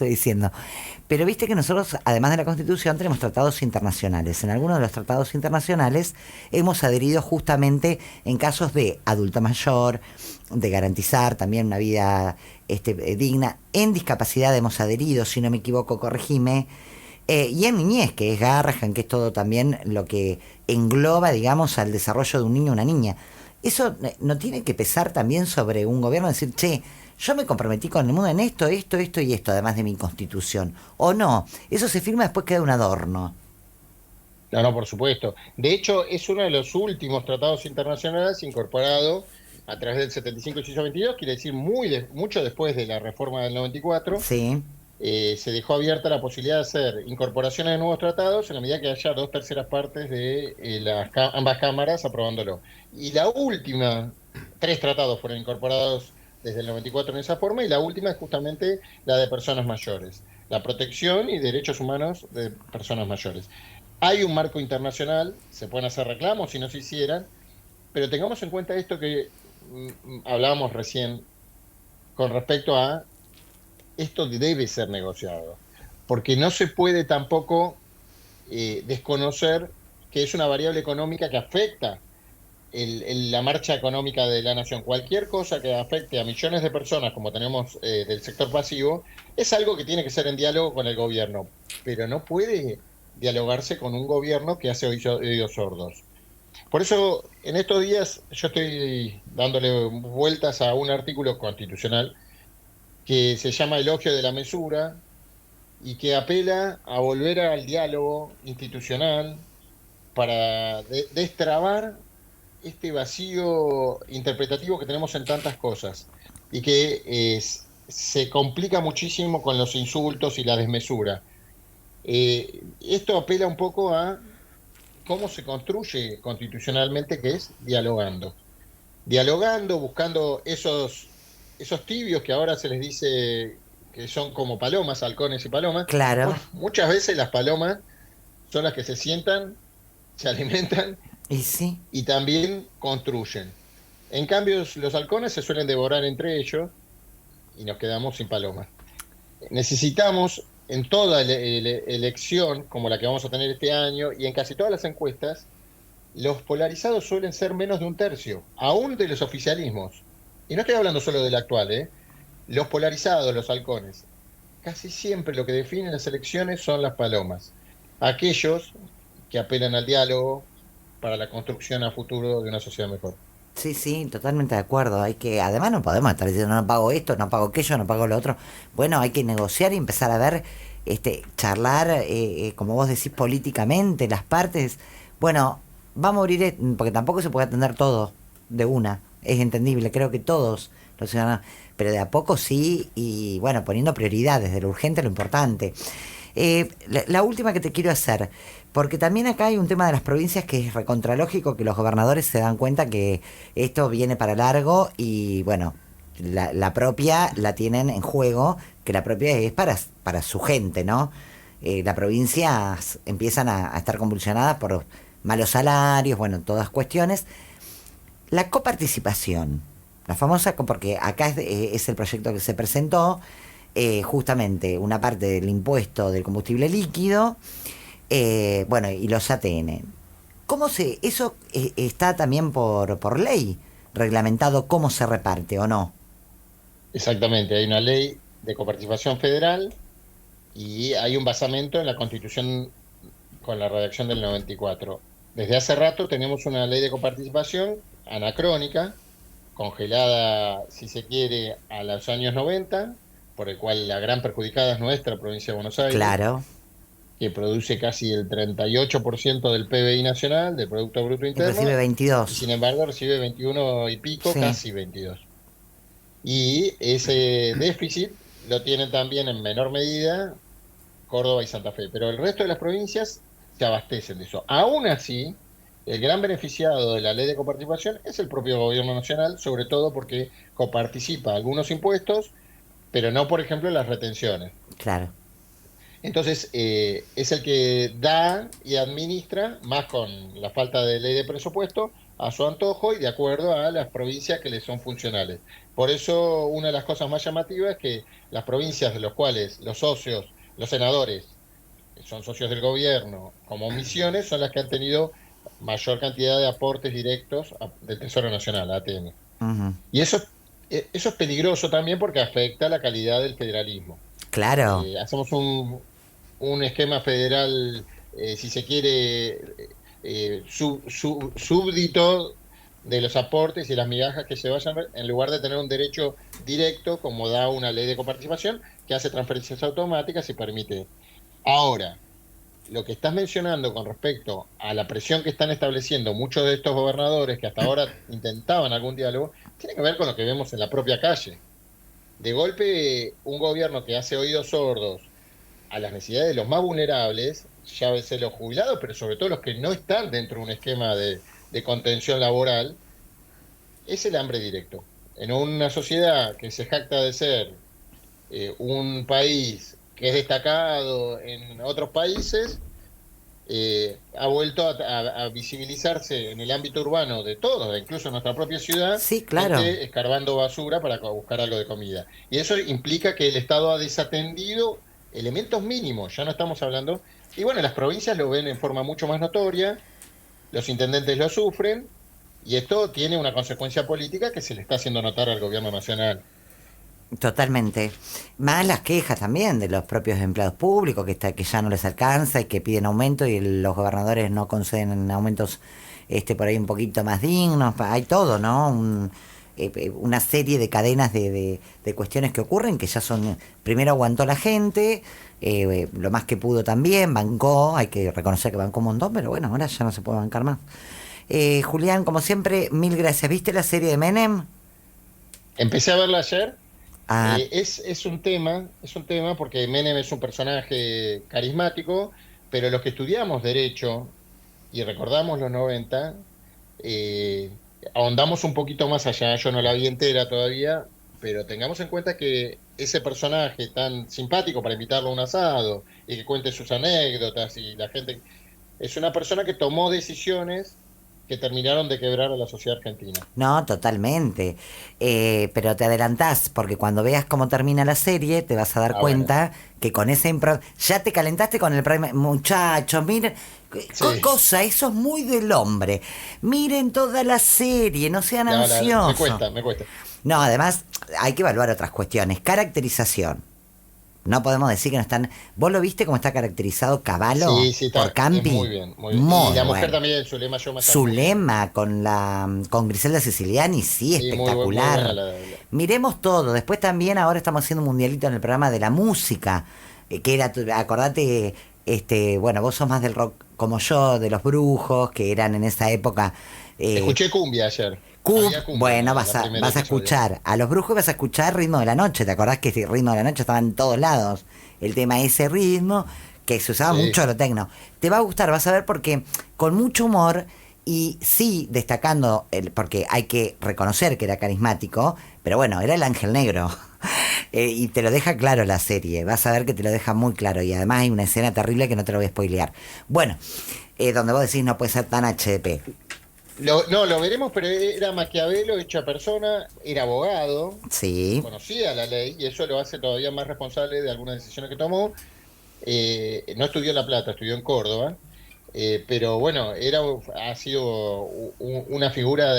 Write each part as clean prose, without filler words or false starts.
estoy diciendo. Pero viste que nosotros, además de la Constitución, tenemos tratados internacionales. En algunos de los tratados internacionales hemos adherido justamente en casos de adulto mayor, de garantizar también una vida digna. En discapacidad hemos adherido, si no me equivoco, corregime. Y en niñez, que es Garrahan, que es todo también lo que engloba, digamos, al desarrollo de un niño o una niña. Eso no tiene que pesar también sobre un gobierno, decir, che, yo me comprometí con el mundo en esto, esto y esto, además de mi constitución. O no, eso se firma después queda un adorno. No, no, por supuesto. De hecho, es uno de los últimos tratados internacionales incorporado a través del 75 y 122, quiere decir mucho después de la reforma del 94. Sí, Se dejó abierta la posibilidad de hacer incorporaciones de nuevos tratados en la medida que haya dos terceras partes de ambas cámaras aprobándolo. Y la última, tres tratados fueron incorporados desde el 94 en esa forma, y la última es justamente la de personas mayores, la protección y derechos humanos de personas mayores. Hay un marco internacional, se pueden hacer reclamos si no se hicieran, pero tengamos en cuenta esto que hablábamos recién con respecto a esto debe ser negociado, porque no se puede tampoco desconocer que es una variable económica que afecta la marcha económica de la nación. Cualquier cosa que afecte a millones de personas, como tenemos del sector pasivo, es algo que tiene que ser en diálogo con el gobierno, pero no puede dialogarse con un gobierno que hace oídos sordos. Por eso, en estos días, yo estoy dándole vueltas a un artículo constitucional que se llama Elogio de la Mesura y que apela a volver al diálogo institucional para destrabar este vacío interpretativo que tenemos en tantas cosas y que se complica muchísimo con los insultos y la desmesura. Esto apela un poco a cómo se construye constitucionalmente, que es dialogando. Dialogando, buscando esos tibios que ahora se les dice que son como palomas, halcones y palomas. claro. Bueno, muchas veces las palomas son las que se sientan, se alimentan Y sí, y también construyen. En cambio, los halcones se suelen devorar entre ellos y nos quedamos sin palomas. Necesitamos en toda elección, como la que vamos a tener este año, y en casi todas las encuestas, los polarizados suelen ser menos de un tercio, aún de los oficialismos. Y no estoy hablando solo del actual, ¿eh? Los polarizados, los halcones. Casi siempre lo que definen las elecciones son las palomas. Aquellos que apelan al diálogo para la construcción a futuro de una sociedad mejor. sí, sí, totalmente de acuerdo. Hay que, además no podemos estar diciendo no pago esto, no pago aquello, no pago lo otro. Bueno, hay que negociar y empezar a ver, charlar, como vos decís, políticamente, las partes. Bueno, va a morir, porque tampoco se puede atender todo de una. Es entendible, creo que todos los ciudadanos, pero de a poco sí, y bueno, poniendo prioridades, de lo urgente a lo importante. La última que te quiero hacer, porque también acá hay un tema de las provincias que es recontralógico, que los gobernadores se dan cuenta que esto viene para largo y bueno, la propia la tienen en juego, que la propia es para su gente, ¿no? Las provincias empiezan a estar convulsionadas por malos salarios, bueno, todas cuestiones. La coparticipación, la famosa, porque acá es el proyecto que se presentó, justamente una parte del impuesto del combustible líquido, bueno, y los ATN. ¿Cómo se, eso está también por ley reglamentado cómo se reparte o no? Exactamente, hay una ley de coparticipación federal y hay un basamento en la Constitución con la redacción del 94. Desde hace rato tenemos una ley de coparticipación anacrónica, congelada, si se quiere, a los años 90, por el cual la gran perjudicada es nuestra provincia de Buenos Aires, Claro. que produce casi el 38% del PBI nacional, del Producto Bruto Y recibe Interno, y 22. sin embargo recibe 21 y pico, Sí. casi 22. Y ese déficit lo tienen también en menor medida Córdoba y Santa Fe, pero el resto de las provincias se abastecen de eso. Aún así, el gran beneficiado de la ley de coparticipación es el propio gobierno nacional, sobre todo porque coparticipa algunos impuestos, pero no, por ejemplo, las retenciones. Claro. Entonces, es el que da y administra, más con la falta de ley de presupuesto, a su antojo y de acuerdo a las provincias que le son funcionales. Por eso una de las cosas más llamativas es que las provincias de los cuales los socios, los senadores, que son socios del gobierno, como Misiones, son las que han tenido mayor cantidad de aportes directos del Tesoro Nacional, ATM. Ujú. Y eso es peligroso también porque afecta la calidad del federalismo. Claro, Hacemos un esquema federal, si se quiere, súbdito de los aportes y las migajas que se vayan, en lugar de tener un derecho directo, como da una ley de coparticipación, que hace transferencias automáticas y permite. Ahora, lo que estás mencionando con respecto a la presión que están estableciendo muchos de estos gobernadores que hasta ahora intentaban algún diálogo, tiene que ver con lo que vemos en la propia calle. De golpe, un gobierno que hace oídos sordos a las necesidades de los más vulnerables, ya veces los jubilados, pero sobre todo los que no están dentro de un esquema de contención laboral, es el hambre directo. En una sociedad que se jacta de ser un país que es destacado en otros países, ha vuelto a visibilizarse en el ámbito urbano de todos, incluso en nuestra propia ciudad, sí, claro. gente escarbando basura para buscar algo de comida. Y eso implica que el Estado ha desatendido elementos mínimos, ya no estamos hablando. Y bueno, las provincias lo ven en forma mucho más notoria, los intendentes lo sufren, y esto tiene una consecuencia política que se le está haciendo notar al gobierno nacional. Totalmente. Más las quejas también de los propios empleados públicos, que ya no les alcanza y que piden aumento y los gobernadores no conceden aumentos por ahí un poquito más dignos. Hay todo, ¿no? Una serie de cadenas de cuestiones que ocurren que ya son, primero aguantó la gente, lo más que pudo también, bancó, hay que reconocer que bancó un montón, pero bueno, ahora ya no se puede bancar más. Julián, como siempre, mil gracias. ¿Viste la serie de Menem? Empecé a verla ayer. Ah, Es un tema porque Menem es un personaje carismático, pero los que estudiamos derecho y recordamos los 90, eh, ahondamos un poquito más allá. Yo no la vi entera todavía, pero tengamos en cuenta que ese personaje tan simpático para invitarlo a un asado y que cuente sus anécdotas y la gente, es una persona que tomó decisiones que terminaron de quebrar a la sociedad argentina. no, totalmente. Pero te adelantás, porque cuando veas cómo termina la serie, te vas a dar Ah, bueno. cuenta que con esa impro ya te calentaste con el primer. Muchachos, miren, Sí, cosa, eso es muy del hombre. Miren toda la serie, no sean no, me ansiosos. cuesta, me cuesta. No, además, hay que evaluar otras cuestiones. Caracterización. No podemos decir que no están. ¿Vos lo viste cómo está caracterizado Caballo Sí, sí, por está, es muy Campi? bien, muy bien. Y Muy la mujer bueno. también, su lema Yo Matar, muy bien. Zulema con Griselda Siciliani, sí, Sí, muy buena espectacular. Miremos todo. Después también ahora estamos haciendo un mundialito en el programa de la música, que era, acordate, bueno, vos sos más del rock como yo, de los brujos, que eran en esa época. eh, Escuché cumbia ayer. Había cumbia en bueno, la primer vas a episodio. escuchar a los brujos, vas a escuchar Ritmo de la Noche. ¿Te acordás que ese Ritmo de la Noche estaba en todos lados? El tema ese ritmo, que se usaba Sí, mucho lo tecno. Te va a gustar, vas a ver porque con mucho humor y sí destacando, porque hay que reconocer que era carismático, pero bueno, era el ángel negro. Y te lo deja claro la serie, vas a ver que te lo deja muy claro. Y además hay una escena terrible que no te lo voy a spoilear. Bueno, donde vos decís no puede ser tan HDP. no, lo veremos, pero era Maquiavelo hecho persona, era abogado, Sí, conocía la ley y eso lo hace todavía más responsable de algunas decisiones que tomó. No estudió en La Plata, estudió en Córdoba. Pero bueno, ha sido una figura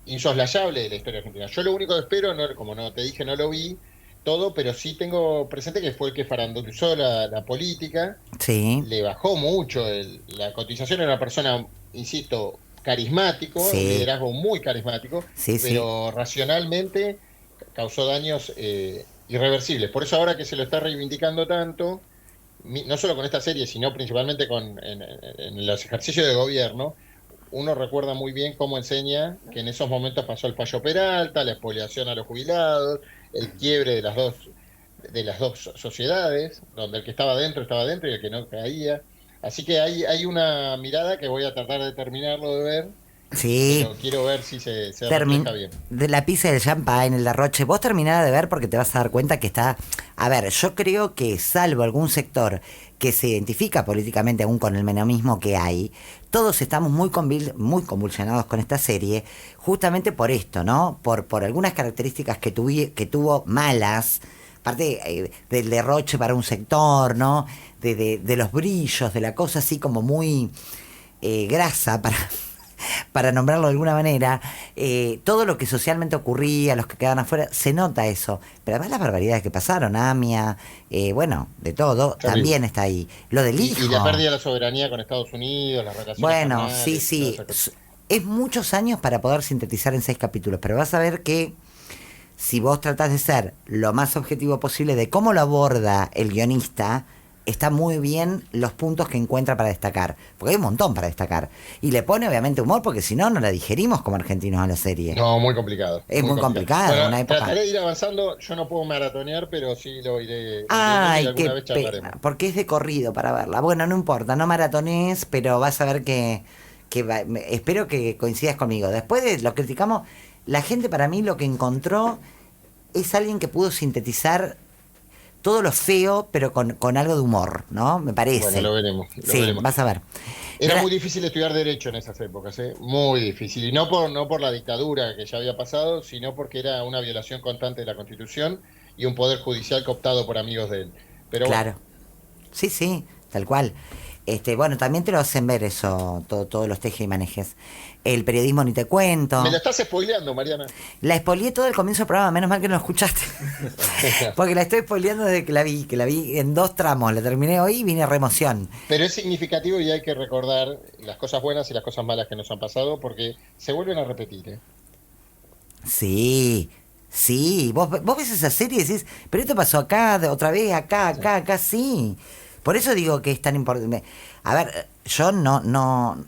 insoslayable de la historia argentina. Yo lo único que espero, no, como no te dije, no lo vi todo, pero sí tengo presente que fue el que farandulizó la política, sí, le bajó mucho la cotización, era una persona, insisto, carismático, un sí, liderazgo muy carismático, sí, sí. pero racionalmente causó daños irreversibles. Por eso ahora que se lo está reivindicando tanto, no solo con esta serie, sino principalmente en los ejercicios de gobierno, uno recuerda muy bien cómo enseña que en esos momentos pasó el fallo Peralta, la expoliación a los jubilados, el quiebre de las dos sociedades, donde el que estaba dentro y el que no caía. Así que hay una mirada que voy a tratar de terminarlo de ver Sí, pero quiero ver si se refleja bien. de la pizza del champagne, el derroche, vos terminás de ver porque te vas a dar cuenta que está... A ver, yo creo que salvo algún sector que se identifica políticamente aún con el menemismo que hay, todos estamos muy convulsionados con esta serie, justamente por esto, ¿no? Por algunas características que tuvo malas, aparte del derroche para un sector, ¿no? De los brillos, de la cosa así como muy grasa para nombrarlo de alguna manera, todo lo que socialmente ocurría, los que quedaban afuera, se nota eso. Pero además las barbaridades que pasaron, AMIA, bueno, de todo, Terrible. también está ahí. Lo del Y la hijo, pérdida de la soberanía con Estados Unidos, las relaciones bueno, sí, carnales, toda sí, esa cosa. es muchos años para poder sintetizar en 6 capítulos, pero vas a ver que si vos tratás de ser lo más objetivo posible de cómo lo aborda el guionista, está muy bien los puntos que encuentra para destacar. Porque hay un montón para destacar. Y le pone obviamente humor, porque si no, no la digerimos como argentinos a la serie. No, muy complicado, Es muy muy complicado. complicado, Bueno, una época... trataré de ir avanzando. Yo no puedo maratonear, pero sí lo iré viendo y Ay, qué alguna vez charlaremos. pena, porque es de corrido para verla. Bueno, no importa, no maratones, pero vas a ver espero que coincidas conmigo. Después de lo criticamos, la gente para mí lo que encontró es alguien que pudo sintetizar todo lo feo, pero con algo de humor, ¿no? Me Bueno, parece. lo veremos, lo Sí, veremos. vas a ver. Era muy difícil estudiar derecho en esas épocas, ¿eh? Muy difícil. Y no por la dictadura que ya había pasado, sino porque era una violación constante de la Constitución y un poder judicial cooptado por amigos de él. Pero bueno, Claro. Sí, sí, tal cual. Bueno, también te lo hacen ver eso, todos los tejes y manejes. El periodismo ni te me lo cuento. estás spoileando, Mariana. La spoileé todo el comienzo del programa, menos mal que no lo escuchaste. Porque la estoy spoileando desde que la vi en 2 tramos. La terminé hoy y vine a remoción. Pero es significativo y hay que recordar las cosas buenas y las cosas malas que nos han pasado porque se vuelven a repetir, ¿eh? Sí, sí. Vos ves esa serie y decís, pero esto pasó acá, otra vez, Sí. acá, sí. Por eso digo que es tan importante. A ver, yo no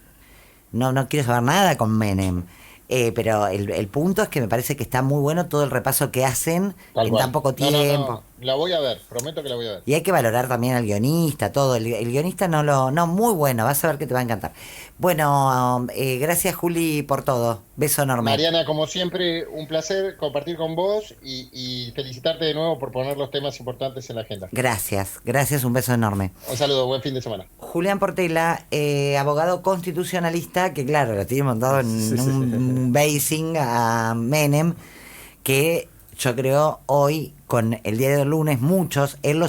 quiero saber nada con Menem. Pero el punto es que me parece que está muy bueno todo el repaso que hacen Tal en tan cual. poco tiempo. No. La voy a ver, prometo que la voy a ver. Y hay que valorar también al guionista, todo. El guionista no, muy bueno, vas a ver que te va a encantar. Bueno, gracias Juli por todo. Beso enorme. Mariana, como siempre, un placer compartir con vos y felicitarte de nuevo por poner los temas importantes en la agenda. Gracias, un beso enorme. Un saludo, buen fin de semana. Julián Portela, abogado constitucionalista, que claro, lo tiene montado en Sí, sí. un basing a Menem, que yo creo hoy, con el día de lunes, muchos, él lo